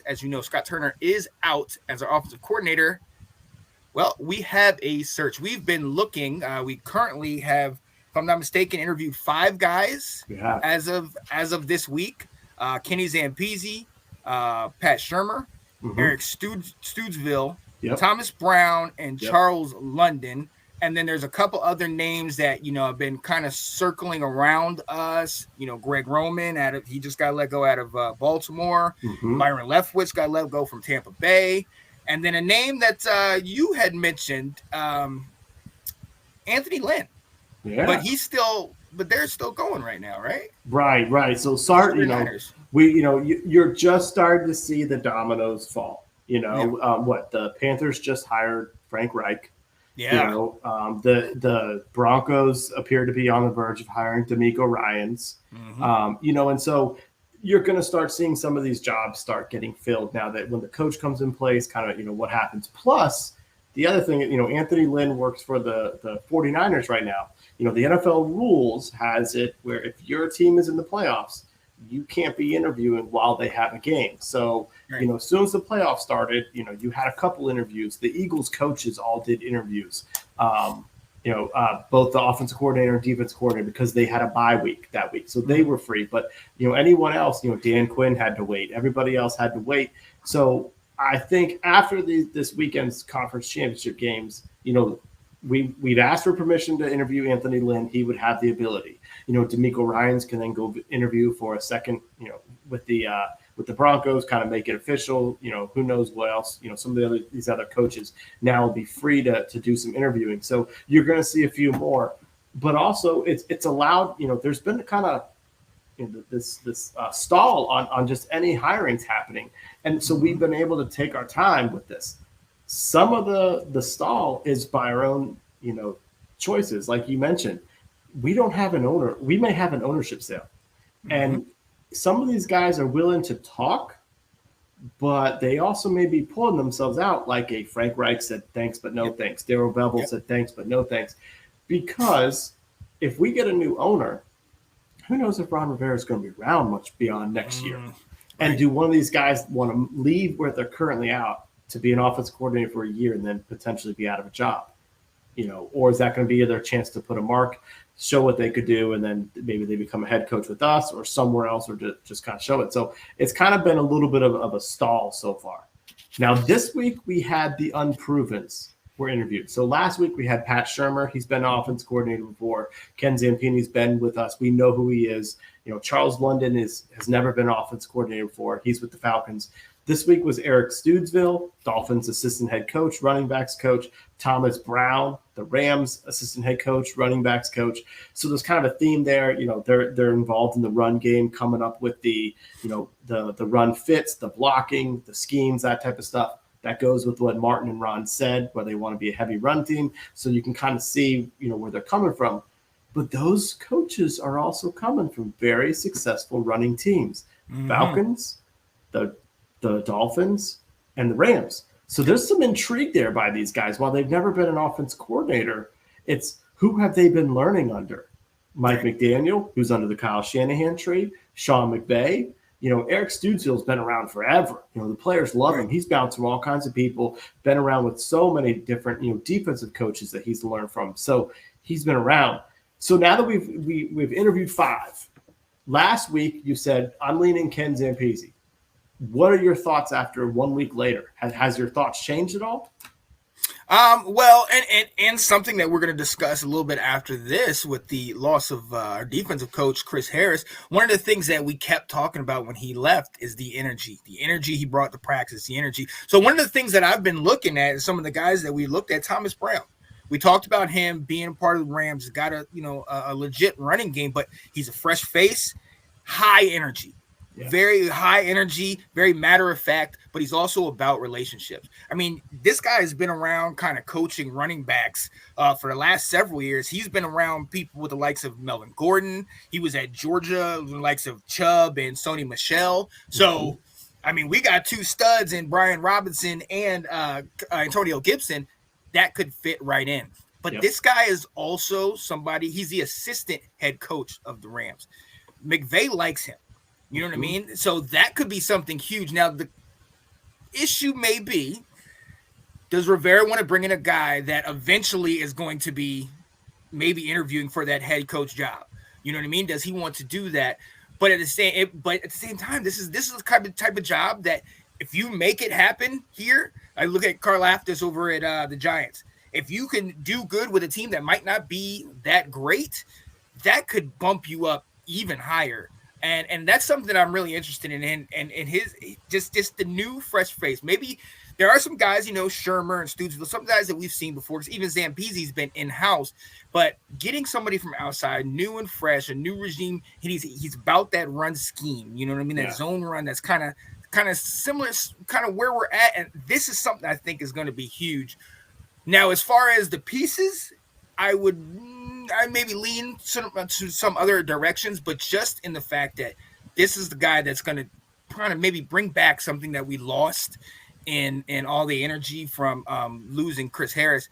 as you know, Scott Turner is out as our offensive coordinator. Well, we have a search. We've been looking. We currently have, if I'm not mistaken, interviewed 5 guys as of this week. Kenny Zampese, Pat Shumur, Eric Studesville, Thomas Brown, and Charles London. And then there's a couple other names that, have been kind of circling around us. Greg Roman, he just got let go out of Baltimore. Byron Leftwich got let go from Tampa Bay. And then a name that you had mentioned, Anthony Lynn. Yeah. But they're still going right now, right? Right. So you're just starting to see the dominoes fall. The Panthers just hired Frank Reich. Yeah. The Broncos appear to be on the verge of hiring D'Amico Ryans. And so you're going to start seeing some of these jobs start getting filled now that when the coach comes in place, kind of, what happens. Plus, the other thing, Anthony Lynn works for the 49ers right now. The NFL rules has it where if your team is in the playoffs, you can't be interviewing while they have a game. So, as soon as the playoffs started, you had a couple interviews. The Eagles coaches all did interviews, both the offensive coordinator and defensive coordinator, because they had a bye week that week. So they were free. But, anyone else, Dan Quinn had to wait. Everybody else had to wait. So I think after this weekend's conference championship games, we'd asked for permission to interview Anthony Lynn. He would have the ability. D'Amico Ryans can then go interview for a second, with the Broncos, kind of make it official. Who knows what else, some of these other coaches now will be free to do some interviewing. So you're going to see a few more, but also it's allowed, there's been kind of this stall on just any hirings happening. And so we've been able to take our time with this. Some of the stall is by our own, choices. Like you mentioned, we don't have an owner. We may have an ownership sale. And some of these guys are willing to talk, but they also may be pulling themselves out, like a Frank Reich said thanks, but no thanks. Darrell Bevel said thanks, but no thanks. Because if we get a new owner, who knows if Ron Rivera is going to be around much beyond next year. And do one of these guys want to leave where they're currently out to be an offensive coordinator for a year and then potentially be out of a job? Or is that going to be their chance to put a mark, show what they could do, and then maybe they become a head coach with us or somewhere else, or just kind of show it. So it's kind of been a little bit of a stall so far. Now, this week we had the unprovens were interviewed. So last week we had Pat Shumur. He's been offense coordinator before. Ken Zampini's been with us. We know who he is. Charles London has never been offense coordinator before. He's with the Falcons. This week was Eric Studesville, Dolphins assistant head coach, running backs coach. Thomas Brown, the Rams assistant head coach, running backs coach. So there's kind of a theme there. They're involved in the run game, coming up with the run fits, the blocking, the schemes, that type of stuff. That goes with what Martin and Ron said, where they want to be a heavy run team. So you can kind of see, where they're coming from. But those coaches are also coming from very successful running teams. Falcons, the Dolphins, and the Rams. So there's some intrigue there by these guys. While they've never been an offense coordinator, it's who have they been learning under? Mike McDaniel, who's under the Kyle Shanahan tree, Sean McVay. Eric Studesville's been around forever. The players love him. He's bounced from all kinds of people, been around with so many different, defensive coaches that he's learned from. So he's been around. So now that we've interviewed 5. Last week you said, I'm leaning Ken Zampese. What are your thoughts after 1 week later? Has your thoughts changed at all? Well, and something that we're going to discuss a little bit after this with the loss of our defensive coach, Chris Harris. One of the things that we kept talking about when he left is the energy he brought to practice, the energy. So one of the things that I've been looking at is some of the guys that we looked at, Thomas Brown. We talked about him being a part of the Rams, got a legit running game, but he's a fresh face, high energy. Yeah. Very high energy, very matter of fact, but he's also about relationships. I mean, this guy has been around kind of coaching running backs for the last several years. He's been around people with the likes of Melvin Gordon. He was at Georgia, the likes of Chubb and Sony Michel. So, I mean, we got 2 studs in Brian Robinson and Antonio Gibson that could fit right in. But this guy is also somebody, he's the assistant head coach of the Rams. McVay likes him. You know what I mean? So that could be something huge. Now, issue may be, does Rivera want to bring in a guy that eventually is going to be maybe interviewing for that head coach job? You know what I mean? Does he want to do that? But at the same time, this is the type of job that if you make it happen here, I look at Karlaftis over at the Giants. If you can do good with a team that might not be that great, that could bump you up even higher. And that's something that I'm really interested in. And his just the new fresh face. Maybe there are some guys, Shermer and Stoops, some guys that we've seen before. Even Zampese's been in house, but getting somebody from outside, new and fresh, a new regime. He's about that run scheme. You know what I mean? That zone run. That's kind of similar, kind of where we're at. And this is something I think is going to be huge. Now, as far as the pieces, I maybe lean to some other directions, but just in the fact that this is the guy that's going to kind of maybe bring back something that we lost in all the energy from losing Chris Harris.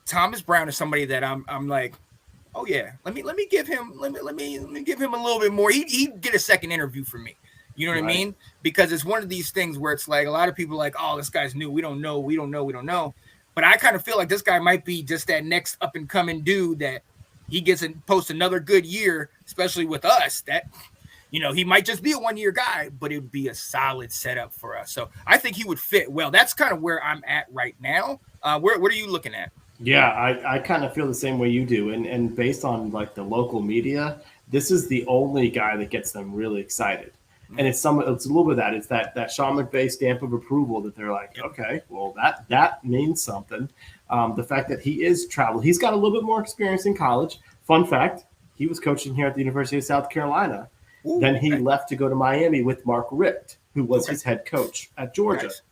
Thomas Brown is somebody that I'm like, oh yeah, let me give him a little bit more. He'd get a second interview from me. You know what I mean? Because it's one of these things where it's like a lot of people are like, oh, this guy's new. We don't know. But I kind of feel like this guy might be just that next up and coming dude that he gets and posts another good year, especially with us. That he might just be a 1-year guy, but it would be a solid setup for us. So I think he would fit well. That's kind of where I'm at right now. What are you looking at? Yeah, I kind of feel the same way you do. And based on like the local media, this is the only guy that gets them really excited. And it's a little bit of that. It's that Sean McVay stamp of approval that they're like, okay, well, that means something. The fact that he is traveled, he's got a little bit more experience in college. Fun fact, he was coaching here at the University of South Carolina. Then he left to go to Miami with Mark Richt, who was his head coach at Georgia. Nice.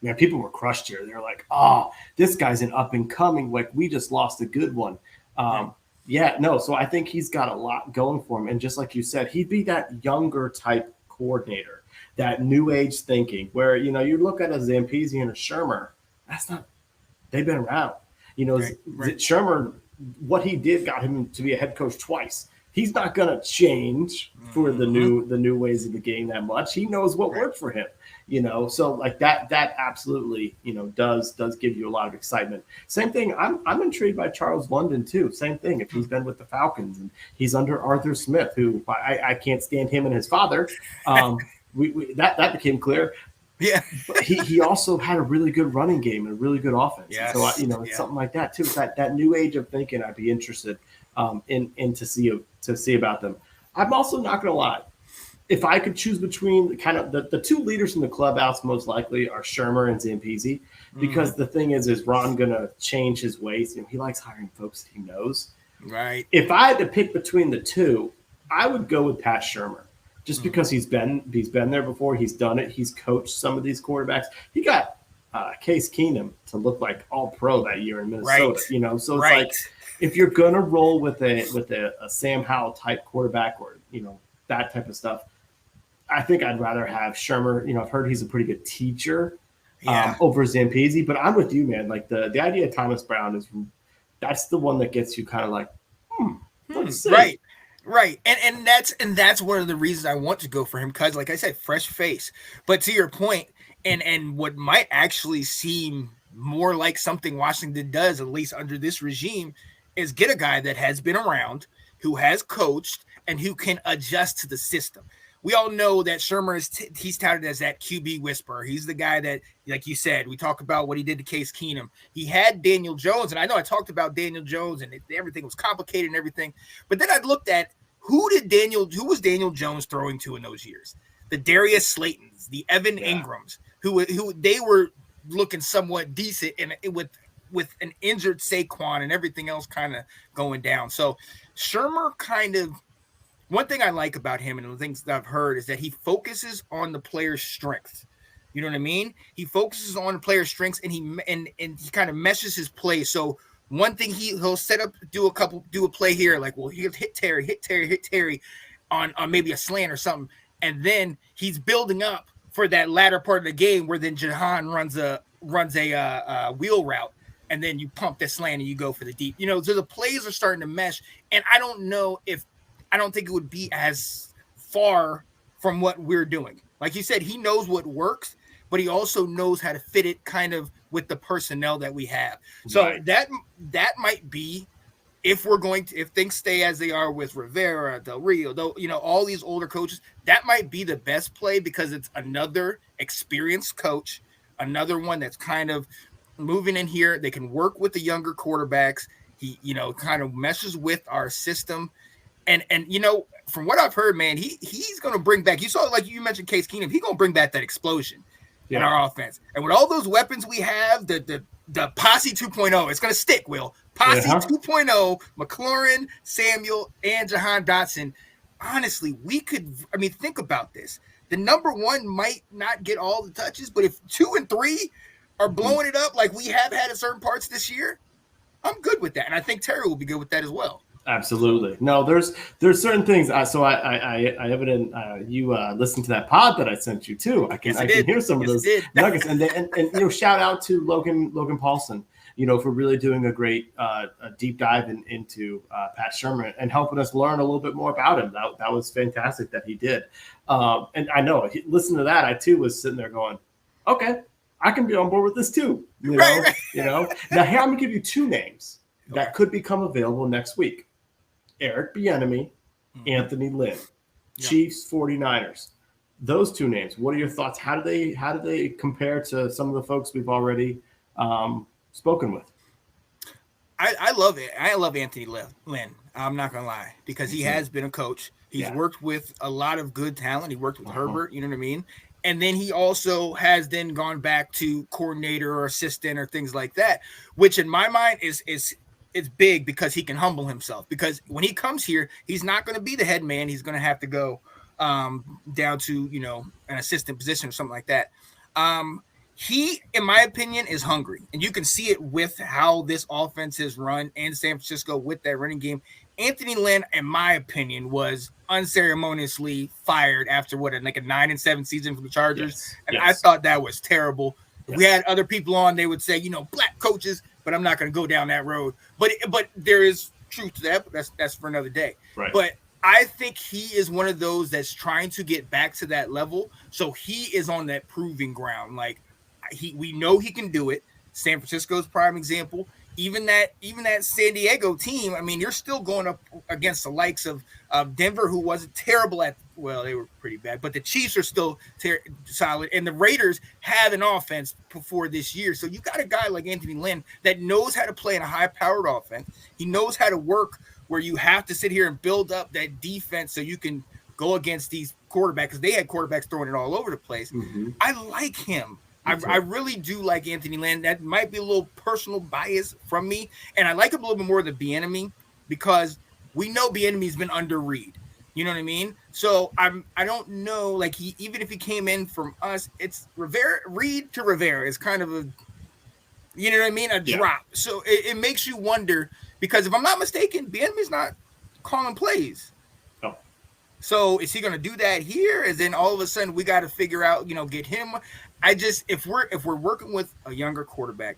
Man, people were crushed here. They're like, oh, this guy's an up and coming. Like, we just lost a good one. So I think he's got a lot going for him. And just like you said, he'd be that younger type coordinator, that new age thinking where, you look at a Zampese and a Shermer, they've been around. Shermer, what he did got him to be a head coach twice. He's not going to change for the new ways of the game that much. He knows what worked for him, so like that absolutely, does give you a lot of excitement. Same thing. I'm intrigued by Charles London too. Same thing. If he's been with the Falcons and he's under Arthur Smith, who I can't stand him and his father. That became clear. Yeah. But he also had a really good running game and a really good offense. Yes. So it's something like that too. That new age of thinking, I'd be interested in to see about them. I'm also not going to lie. If I could choose between kind of the two leaders in the clubhouse, most likely are Shermer and Zampese, because the thing is Ron going to change his ways? He likes hiring folks that he knows. Right. If I had to pick between the two, I would go with Pat Shumur, just because he's been there before. He's done it. He's coached some of these quarterbacks. He got Case Keenum to look like all pro that year in Minnesota. So it's like, if you're gonna roll with a Sam Howell type quarterback or that type of stuff, I think I'd rather have Shermer. I've heard he's a pretty good teacher over Zampese, but I'm with you, man. Like the idea of Thomas Brown that's the one that gets you kind of like, let's see. Right. And that's one of the reasons I want to go for him, because like I said, fresh face. But to your point, and what might actually seem more like something Washington does, at least under this regime, is get a guy that has been around, who has coached, and who can adjust to the system. We all know that Shermer he's touted as that QB whisperer. He's the guy that, like you said, we talk about what he did to Case Keenum. He had Daniel Jones, and I know I talked about Daniel Jones, and everything was complicated and everything. But then I looked at who was Daniel Jones throwing to in those years? The Darius Slaytons, the Evan Ingrams, who they were looking somewhat decent, and with an injured Saquon and everything else kind of going down. So Shermer one thing I like about him, and the things that I've heard, is that he focuses on the player's strengths. You know what I mean? He focuses on the player's strengths, and he kind of meshes his play. So one thing he'll set up, do a play here, like, well, he'll hit Terry on maybe a slant or something, and then he's building up for that latter part of the game where then Jahan runs a wheel route, and then you pump the slant and you go for the deep. So the plays are starting to mesh, and I don't think it would be as far from what we're doing. Like you said, he knows what works, but he also knows how to fit it kind of with the personnel that we have. So that might be, if things stay as they are with Rivera, Del Rio, though, all these older coaches, that might be the best play, because it's another experienced coach, another one that's kind of moving in here. They can work with the younger quarterbacks. He, kind of meshes with our system. And from what I've heard, man, he's going to bring back, you saw, like you mentioned, Case Keenum, he's going to bring back that explosion in our offense. And with all those weapons we have, the Posse 2.0, it's going to stick, Will. Posse 2.0, McLaurin, Samuel, and Jahan Dotson. Honestly, think about this. The number one might not get all the touches, but if 2 and 3 are blowing it up like we have had at certain parts this year, I'm good with that. And I think Terry will be good with that as well. Absolutely. No, there's certain things. So I evident you listened to that pod that I sent you too. I can hear some of those nuggets. And shout out to Logan Paulson, for really doing a great deep dive into Pat Shumur and helping us learn a little bit more about him. That was fantastic that he did. And I know, listen to that, I too was sitting there going, okay, I can be on board with this too. Right. Now here I'm gonna give you 2 names that could become available next week. Eric Bieniemy, Anthony Lynn, Chiefs, 49ers. Those 2 names. What are your thoughts? How do they compare to some of the folks we've already spoken with? I love it. I love Anthony Lynn. I'm not gonna lie, because he has been a coach. He's worked with a lot of good talent. He worked with Herbert. You know what I mean? And then he also has then gone back to coordinator or assistant or things like that, which in my mind is big, because he can humble himself. Because when he comes here, he's not going to be the head man. He's going to have to go down to, an assistant position or something like that. He, in my opinion, is hungry. And you can see it with how this offense is run in San Francisco with that running game. Anthony Lynn, in my opinion, was unceremoniously fired after a 9-7 season for the Chargers. I thought that was terrible. If we had other people on, they would say, black coaches, but I'm not going to go down that road. But there is truth to that. But that's for another day. Right. But I think he is one of those that's trying to get back to that level. So he is on that proving ground. Like, we know he can do it. San Francisco's prime example. Even that San Diego team, you're still going up against the likes of Denver, who wasn't terrible they were pretty bad, but the Chiefs are still solid, and the Raiders had an offense before this year. So you got a guy like Anthony Lynn that knows how to play in a high-powered offense. He knows how to work where you have to sit here and build up that defense so you can go against these quarterbacks, because they had quarterbacks throwing it all over the place. I like him. I really do like Anthony Lynn. That might be a little personal bias from me. And I like him a little bit more than Bieniemy, because we know Bieniemy's been under Reed. You know what I mean? So I don't know, even if he came in from us, it's Reed to Rivera is kind of a, you know what I mean? A drop. So it makes you wonder, because if I'm not mistaken, Bieniemy's not calling plays. No. So is he going to do that here? And then all of a sudden we got to figure out, get him. If we're working with a younger quarterback,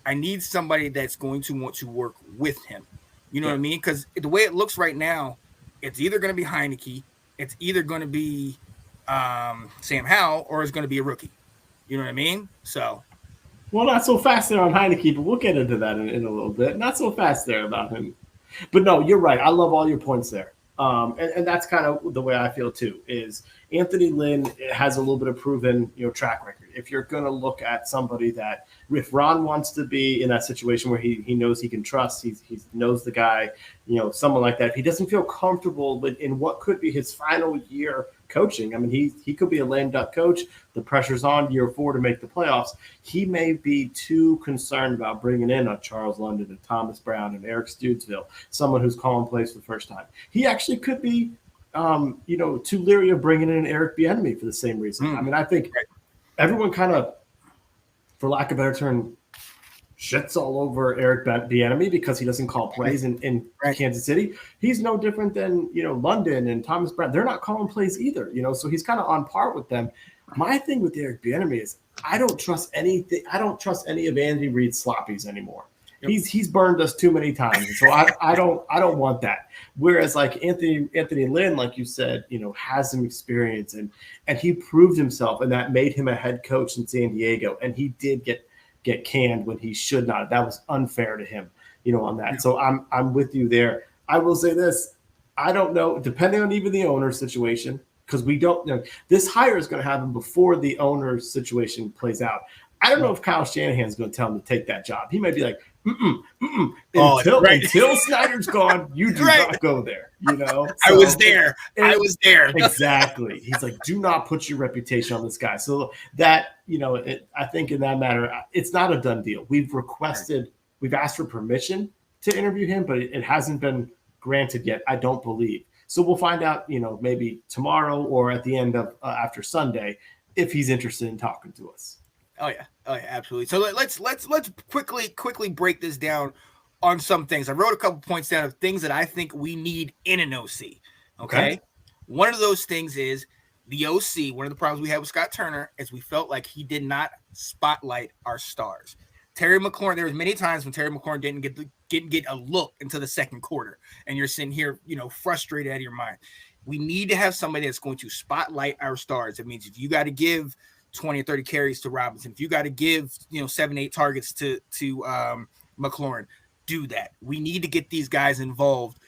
I need somebody that's going to want to work with him. You know what I mean? Because the way it looks right now, it's either going to be Heineke, it's either going to be Sam Howell, or it's going to be a rookie. You know what I mean? So, well, not so fast there on Heineke, but we'll get into that in a little bit. Not so fast there about him. But no, you're right. I love all your points there. And that's kind of the way I feel too, is Anthony Lynn has a little bit of proven, track record. If you're going to look at somebody that, if Ron wants to be in that situation where he knows he can trust, he knows the guy, someone like that, if he doesn't feel comfortable in what could be his final year coaching, he could be a lame duck coach. The pressure's on year 4 to make the playoffs. He may be too concerned about bringing in a Charles London and Thomas Brown and Eric Studesville, someone who's calling plays for the first time. He actually could be, too leery of bringing in Eric Bieniemy for the same reason. I think everyone kind of, for lack of a better term, shits all over Eric Bieniemy because he doesn't call plays in Kansas City. He's no different than, London and Thomas Brown. They're not calling plays either, so he's kind of on par with them. My thing with Eric Bieniemy is I don't trust anything. I don't trust any of Andy Reid's sloppies anymore. He's burned us too many times. So I don't want that. Whereas like Anthony Lynn, like you said, has some experience and he proved himself, and that made him a head coach in San Diego. And he did get canned when he should not. That was unfair to him, on that. Yeah. So I'm with you there. I will say this. I don't know, depending on even the owner's situation, because we don't know. This hire is going to happen before the owner's situation plays out. I don't know if Kyle Shanahan's going to tell him to take that job. He might be like, until Snyder's gone, you do not go there. So, I was there. Exactly. He's like, do not put your reputation on this guy. So that, I think in that matter, it's not a done deal. We've asked for permission to interview him, but it hasn't been granted yet, I don't believe. So we'll find out, maybe tomorrow or at the end of after Sunday, if he's interested in talking to us. Oh yeah, absolutely. So let's quickly break this down on some things. I wrote a couple points down of things that I think we need in an OC. Okay. One of those things is the OC. One of the problems we had with Scott Turner is we felt like he did not spotlight our stars. Terry McLaurin, there was many times when Terry McLaurin didn't get a look into the second quarter, and you're sitting here, frustrated out of your mind. We need to have somebody that's going to spotlight our stars. It means if you got to give 20 or 30 carries to Robinson, if you got to give 7-8 targets to McLaurin, do that. We need to get these guys involved.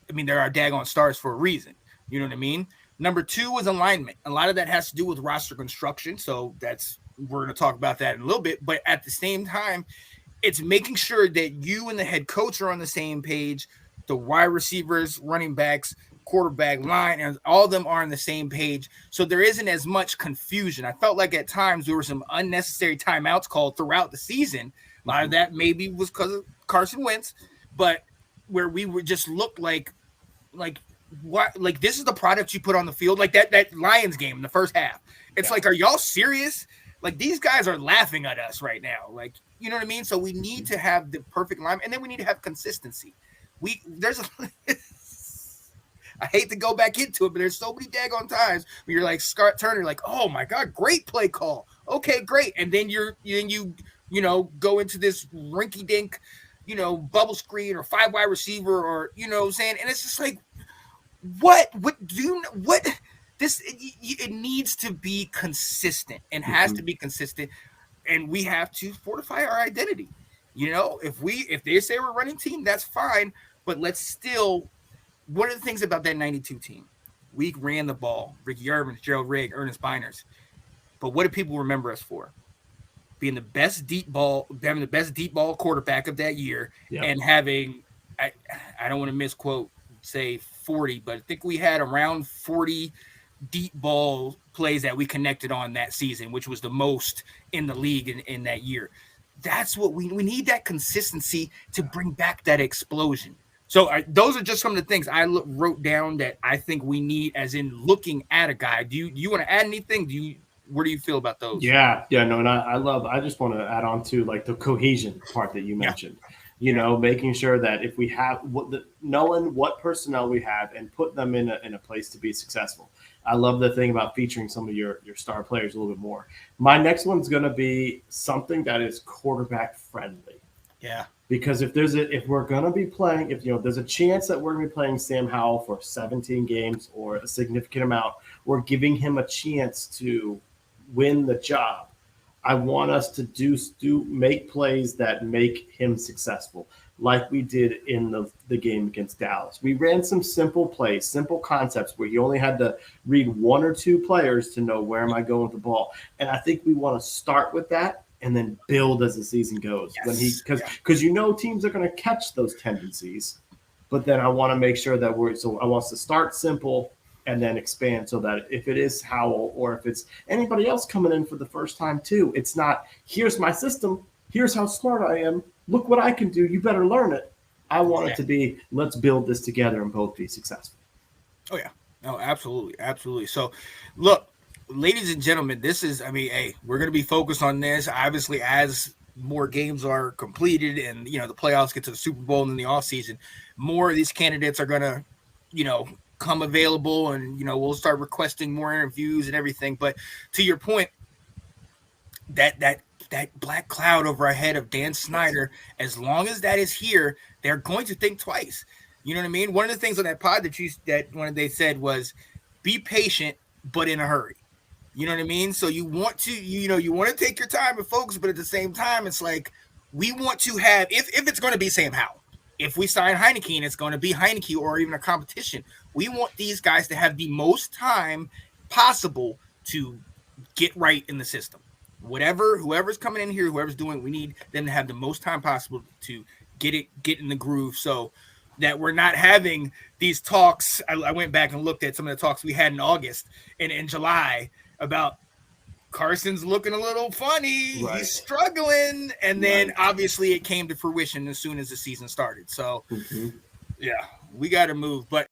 I mean, they're our daggone stars for a reason. You know what I mean? Number 2 was alignment. A lot of that has to do with roster construction, so we're going to talk about that in a little bit. But at the same time, it's making sure that you and the head coach are on the same page. The wide receivers, running backs, quarterback, line, and all of them are on the same page. So there isn't as much confusion. I felt like at times there were some unnecessary timeouts called throughout the season. A lot of that maybe was because of Carson Wentz, but where we would just look like what, like this is the product you put on the field, like that Lions game in the first half. It's like, are y'all serious? Like these guys are laughing at us right now. Like, you know what I mean? So we need to have the perfect line, and then we need to have consistency. I hate to go back into it, but there's so many daggone times where you're like Scott Turner, like, oh my God, great play call. Okay, great. And then you go into this rinky dink, bubble screen or 5 wide receiver or, what I'm saying? And it's just like, it needs to be consistent and has to be consistent. And we have to fortify our identity. If they say we're running team, that's fine, but let's still. One of the things about that 92 team, we ran the ball. Ricky Irvins, Gerald Rigg, Ernest Beiners. But what do people remember us for? Being the best deep ball quarterback of that year, and having, I don't want to misquote, say 40, but I think we had around 40 deep ball plays that we connected on that season, which was the most in the league in that year. That's what we need, that consistency to bring back that explosion. So those are just some of the things I wrote down that I think we need, as in looking at a guy. Do you want to add anything? Where do you feel about those? Yeah, no, and I just want to add on to like the cohesion part that you mentioned. Making sure that if we have knowing what personnel we have and put them in a place to be successful. I love the thing about featuring some of your star players a little bit more. My next one's going to be something that is quarterback friendly. Yeah. Because if we're going to be playing, there's a chance that we're going to be playing Sam Howell for 17 games or a significant amount, we're giving him a chance to win the job. I want us to make plays that make him successful, like we did in the game against Dallas. We ran some simple plays, simple concepts where you only had to read 1 or 2 players to know where am I going with the ball. And I think we want to start with that and then build as the season goes. Yes. Because teams are going to catch those tendencies, but then I want to make sure that I want us to start simple and then expand, so that if it is Howell or if it's anybody else coming in for the first time too, it's not, here's my system, here's how smart I am, look what I can do, you better learn it. I want it to be, let's build this together and both be successful. Oh yeah, no, absolutely. So look, ladies and gentlemen, this is, we're going to be focused on this, obviously, as more games are completed and, the playoffs get to the Super Bowl in the off season, more of these candidates are going to, come available, and, we'll start requesting more interviews and everything. But to your point, that that black cloud over our head of Dan Snyder. As long as that is here, they're going to think twice. You know what I mean? One of the things on that pod that one they said was, be patient, but in a hurry. You know what I mean? So you want to, you want to take your time and focus, but at the same time, it's like, we want to have, if it's going to be Sam Howell, if we sign Heineke and it's going to be Heineke or even a competition, we want these guys to have the most time possible to get right in the system. Whoever's coming in here, whoever's doing, we need them to have the most time possible to get in the groove, so that we're not having these talks. I went back and looked at some of the talks we had in August and in July about Carson's looking a little funny. Right. He's struggling. And then obviously it came to fruition as soon as the season started. So, yeah, we got to move. But